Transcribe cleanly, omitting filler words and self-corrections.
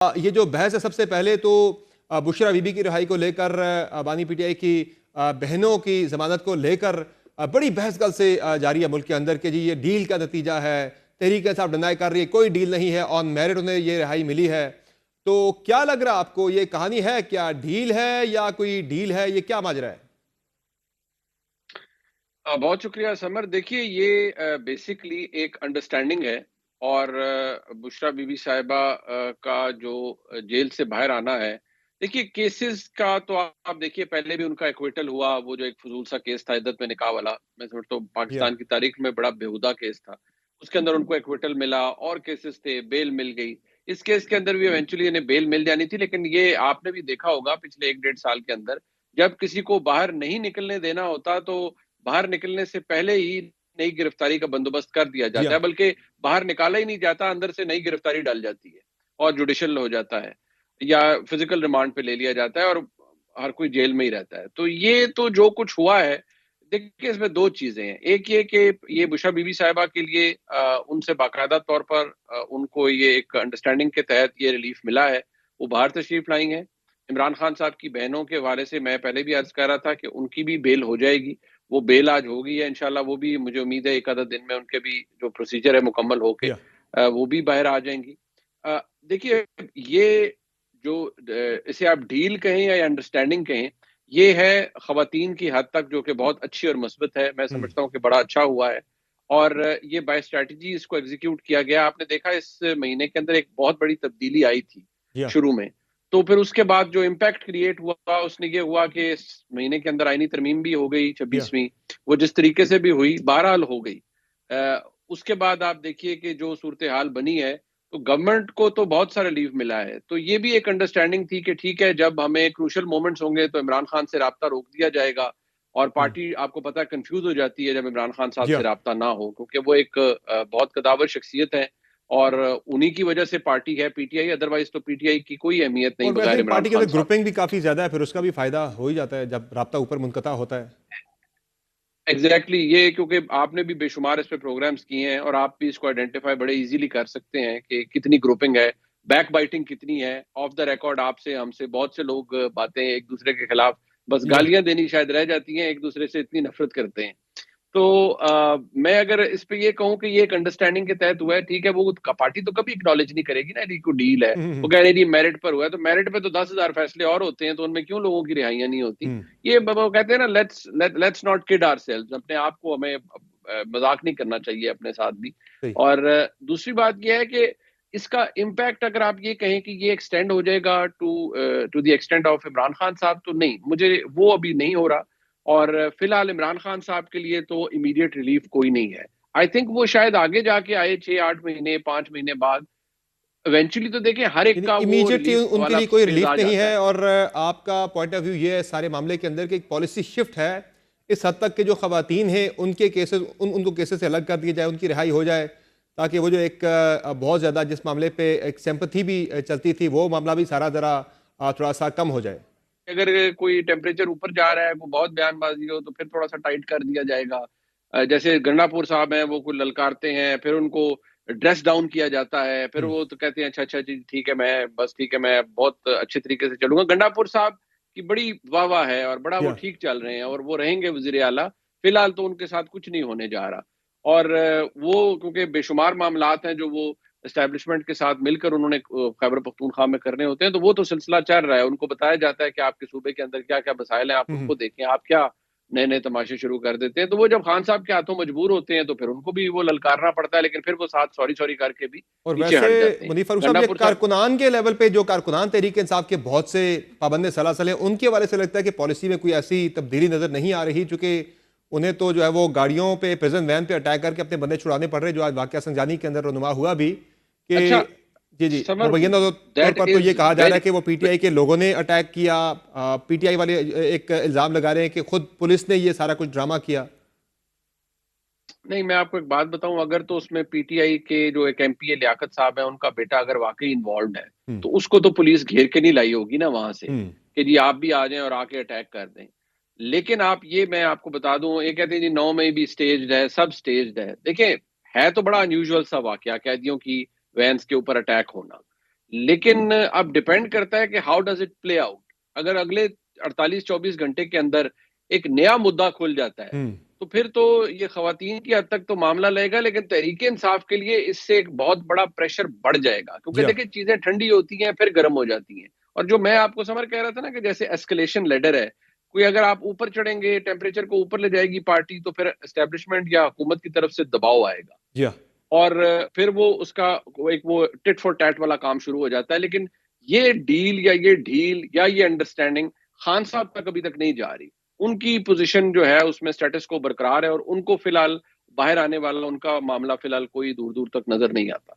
یہ جو بحث ہے سب سے پہلے تو بشرا بی بی کی رہائی کو لے کر بانی پی ٹی آئی کی بہنوں کی ضمانت کو لے کر بڑی بحث کل سے جاری ہے ملک کے اندر کہ جی یہ ڈیل کا نتیجہ ہے. تحریک انصاف ڈنائی کر رہی ہے کوئی ڈیل نہیں ہے, آن میرٹ انہیں یہ رہائی ملی ہے. تو کیا لگ رہا آپ کو, یہ کہانی ہے کیا ڈیل ہے یا کوئی ڈیل ہے, یہ کیا ماجرا ہے؟ بہت شکریہ سمر. دیکھیے یہ بیسکلی ایک انڈرسٹینڈنگ ہے, اور بشرا بی بی صاحبہ کا جو جیل سے باہر آنا ہے, دیکھیے کیسز کا تو آپ دیکھیے پہلے بھی ان کا ایکویٹل ہوا, وہ جو ایک فضول سا کیس تھا عدت میں نکاح والا, میں سمجھتا ہوں پاکستان کی تاریخ میں بڑا بےہودہ کیس تھا, اس کے اندر ان کو ایکویٹل ملا, اور کیسز تھے, بیل مل گئی. اس کیس کے اندر بھی ایونچولی انہیں بیل مل جانی تھی, لیکن یہ آپ نے بھی دیکھا ہوگا پچھلے 1-1.5 سال کے اندر جب کسی کو باہر نہیں نکلنے دینا ہوتا تو باہر نکلنے سے پہلے ہی نئی گرفتاری کا بندوبست کر دیا جاتا ہے, بلکہ باہر نکالا ہی نہیں جاتا, اندر سے نئی گرفتاری ڈال جاتی ہے اور جوڈیشل ہو جاتا ہے یا فزیکل ریمانڈ پہ لے لیا جاتا ہے اور ہر کوئی جیل میں ہی رہتا ہے. تو یہ تو جو کچھ ہوا ہے, دیکھیے اس میں 2 چیزیں ہیں. ایک یہ کہ یہ بشرا بی بی صاحبہ کے لیے ان سے باقاعدہ طور پر ان کو یہ ایک انڈرسٹینڈنگ کے تحت یہ ریلیف ملا ہے, وہ باہر تشریف لائیں گے. عمران خان صاحب کی بہنوں کے حوالے سے میں پہلے بھی عرض کر رہا تھا کہ ان کی بھی بیل ہو جائے گی, وہ بیل آج ہو گئی ہے انشاءاللہ. وہ بھی مجھے امید ہے 1 آدھا دن میں ان کے بھی جو پروسیجر ہے مکمل ہو کے وہ بھی باہر آ جائیں گی. دیکھیے یہ جو اسے آپ ڈیل کہیں یا انڈرسٹینڈنگ کہیں, یہ ہے خواتین کی حد تک جو کہ بہت اچھی اور مثبت ہے. میں سمجھتا ہوں کہ بڑا اچھا ہوا ہے, اور یہ بائی اسٹریٹجی اس کو ایگزیکیوٹ کیا گیا. آپ نے دیکھا اس مہینے کے اندر ایک بہت بڑی تبدیلی آئی تھی شروع میں, تو پھر اس کے بعد جو امپیکٹ کریٹ ہوا اس نے یہ ہوا کہ اس مہینے کے اندر آئینی ترمیم بھی ہو گئی 26ویں, وہ جس طریقے سے بھی ہوئی بہرحال ہو گئی. اس کے بعد آپ دیکھیے کہ جو صورتحال بنی ہے تو گورنمنٹ کو تو بہت سارا ریلیف ملا ہے. تو یہ بھی ایک انڈرسٹینڈنگ تھی کہ ٹھیک ہے جب ہمیں کروشل مومنٹس ہوں گے تو عمران خان سے رابطہ روک دیا جائے گا, اور پارٹی آپ کو پتہ کنفیوز ہو جاتی ہے جب عمران خان صاحب سے رابطہ نہ ہو, کیونکہ وہ ایک بہت قداور شخصیت ہے اور انہی کی وجہ سے پارٹی ہے پی ٹی آئی, ادروائز تو پی ٹی آئی کی کوئی اہمیت نہیں اور بغیر ویسے عمران پارٹی کے خان اندر صاحب. گروپنگ بھی کافی زیادہ ہے, پھر اس کا بھی فائدہ ہو ہی جاتا ہے جب رابطہ اوپر منقطع ہوتا ہے. ایگزیکٹلی یہ کیونکہ آپ نے بھی بے شمار اس پہ پروگرامز کیے ہیں اور آپ بھی اس کو آئیڈینٹیفائی بڑے ایزیلی کر سکتے ہیں کہ کتنی گروپنگ ہے, بیک بائٹنگ کتنی ہے. آف دا ریکارڈ آپ سے ہم سے بہت سے لوگ باتیں ایک دوسرے کے خلاف بس گالیاں دینی شاید رہ جاتی ہیں, ایک دوسرے سے اتنی نفرت کرتے ہیں. تو میں اگر اس پہ یہ کہوں کہ یہ ایک انڈرسٹینڈنگ کے تحت ہوا ہے, ٹھیک ہے وہ پارٹی تو کبھی اکنالج نہیں کرے گی نا یہ کوئی ڈیل ہے, وہ کہہ رہی میرٹ پر ہوا ہے, تو میرٹ پہ تو 10,000 فیصلے اور ہوتے ہیں, تو ان میں کیوں لوگوں کی رہائیاں نہیں ہوتی. یہ وہ کہتے ہیں نا let's not kid ourselves, اپنے آپ کو ہمیں مذاق نہیں کرنا چاہیے اپنے ساتھ بھی. اور دوسری بات یہ ہے کہ اس کا امپیکٹ اگر آپ یہ کہیں کہ یہ ایکسٹینڈ ہو جائے گا to the extent of Imran Khan صاحب, تو نہیں, مجھے وہ ابھی نہیں ہو رہا. اور فی الحال عمران خان صاحب کے لیے تو امیڈیٹ ریلیف کوئی نہیں ہے. آئی تھنک وہ شاید آگے جا کے آئے 6-8 مہینے 5 مہینے بعد, ایونچولی تو دیکھیں ہر ایک کا وہ امیجیٹلی ریلیف ان کے والا لیے کوئی ریلیف مزاج نہیں آتا ہے. ہے. اور آپ کا پوائنٹ آف ویو یہ ہے سارے معاملے کے اندر کہ ایک پالیسی شفٹ ہے اس حد تک کہ جو خواتین ہیں ان کے کیسز ان کو کیسز سے الگ کر دیا جائے, ان کی رہائی ہو جائے, تاکہ وہ جو ایک بہت زیادہ جس معاملے پہ ایک سمپتھی بھی چلتی تھی وہ معاملہ بھی سارا ذرا تھوڑا سا کم ہو جائے. اگر کوئی ٹیمپریچر اوپر جا رہا ہے, کوئی بہت بیان بازی ہو, تو پھر تھوڑا سا ٹائٹ کر دیا جائے گا. جیسے گنڈا پور صاحب ہیں, وہ کوئی للکارتے ہیں, پھر ان کو ڈریس ڈاؤن کیا جاتا ہے, پھر وہ تو کہتے ہیں اچھا جی ٹھیک ہے میں بہت اچھے طریقے سے چلوں گا. گنڈا پور صاحب کی بڑی واہ واہ ہے اور بڑا وہ ٹھیک چل رہے ہیں اور وہ رہیں گے وزیر اعلیٰ. فی الحال تو ان کے ساتھ کچھ نہیں ہونے جا رہا, اور وہ کیونکہ بے شمار معاملات ہیں جو وہ اسٹیبلشمنٹ کے ساتھ مل کر انہوں نے خیبر پختونخوا میں کرنے ہوتے ہیں, تو وہ تو سلسلہ چل رہا ہے. ان کو بتایا جاتا ہے کہ آپ کے صوبے کے اندر کیا کیا مسائل ہیں, آپ ان کو دیکھیں, آپ کیا نئے نئے تماشے شروع کر دیتے ہیں. تو وہ جب خان صاحب کے ہاتھوں مجبور ہوتے ہیں تو پھر ان کو بھی وہ للکارنا پڑتا ہے, لیکن پھر وہ ساتھ سوری کر کے بھی اور پیچھے ویسے ہٹ جاتے ہیں. منیف فاروق صاحب گنڈا یہ پور صاحب کارکنان کے لیول پہ جو کارکنان تحریک انصاف کے بہت سے پابند سلاسل ہیں, ان کے حوالے سے لگتا ہے کہ پالیسی میں کوئی ایسی تبدیلی نظر نہیں آ رہی, چونکہ انہیں تو جو ہے وہ گاڑیوں پہ پریزن وین پہ اٹیک کر کے اپنے بندے چھڑانے پڑ رہے, جو آج واقعہ سنجانی کے اندر رونما ہوا بھی کہ اچھا جی سمر مبینہ طور دیٹ پر تو یہ از کہا جا رہا ہے کہ وہ پی ٹی ویری آئی کے لوگوں نے اٹیک کیا. پی ٹی آئی والے ایک الزام لگا رہے ہیں کہ خود پولیس نے یہ سارا کچھ ڈرامہ کیا. نہیں, میں آپ کو ایک بات بتاؤں, اگر تو اس میں پی ٹی آئی کے جو ایک ایم پی اے لیاقت صاحب ہیں, ان کا بیٹا اگر واقعی انوالوڈ ہے تو اس کو تو پولیس گھیر کے نہیں لائی ہوگی نا وہاں سے کہ جی آپ بھی آ جائیں اور آ کے اٹیک کر دیں. لیکن میں آپ کو بتا دوں, یہ کہتے ہیں جی 9 میں بھی سٹیجڈ ہے, سب سٹیجڈ ہے. دیکھیں ہے تو بڑا انیوژل سا واقعہ قیدیوں کی وینس کے اوپر اٹیک ہونا, لیکن اب ڈیپینڈ کرتا ہے کہ how does it play out. اگر اگلے 48-24 گھنٹے کے اندر ایک نیا مدعا کھل جاتا ہے تو پھر تو یہ خواتین کی حد تک تو معاملہ لے گا، لیکن تحریک انصاف کے لیے اس سے ایک بہت بڑا پریشر بڑھ جائے گا، کیونکہ جی ہاں، دیکھیں چیزیں ٹھنڈی ہوتی ہیں پھر گرم ہو جاتی ہیں. اور جو میں آپ کو سمر کہہ رہا تھا نا کہ جیسے ایسکلیشن لیڈر ہے، کوئی اگر آپ اوپر چڑھیں گے، ٹیمپریچر کو اوپر لے جائے گی پارٹی، تو پھر اسٹیبلشمنٹ یا حکومت کی طرف سے دباؤ آئے گا. جی ہاں. اور پھر وہ اس کا ایک وہ ٹٹ فور ٹیٹ والا کام شروع ہو جاتا ہے. لیکن یہ ڈیل یا یہ ڈھیل یا یہ انڈرسٹینڈنگ خان صاحب تک ابھی تک نہیں جا رہی. ان کی پوزیشن جو ہے اس میں سٹیٹس کو برقرار ہے، اور ان کو فی الحال باہر آنے والا ان کا معاملہ فی الحال کوئی دور دور تک نظر نہیں آتا.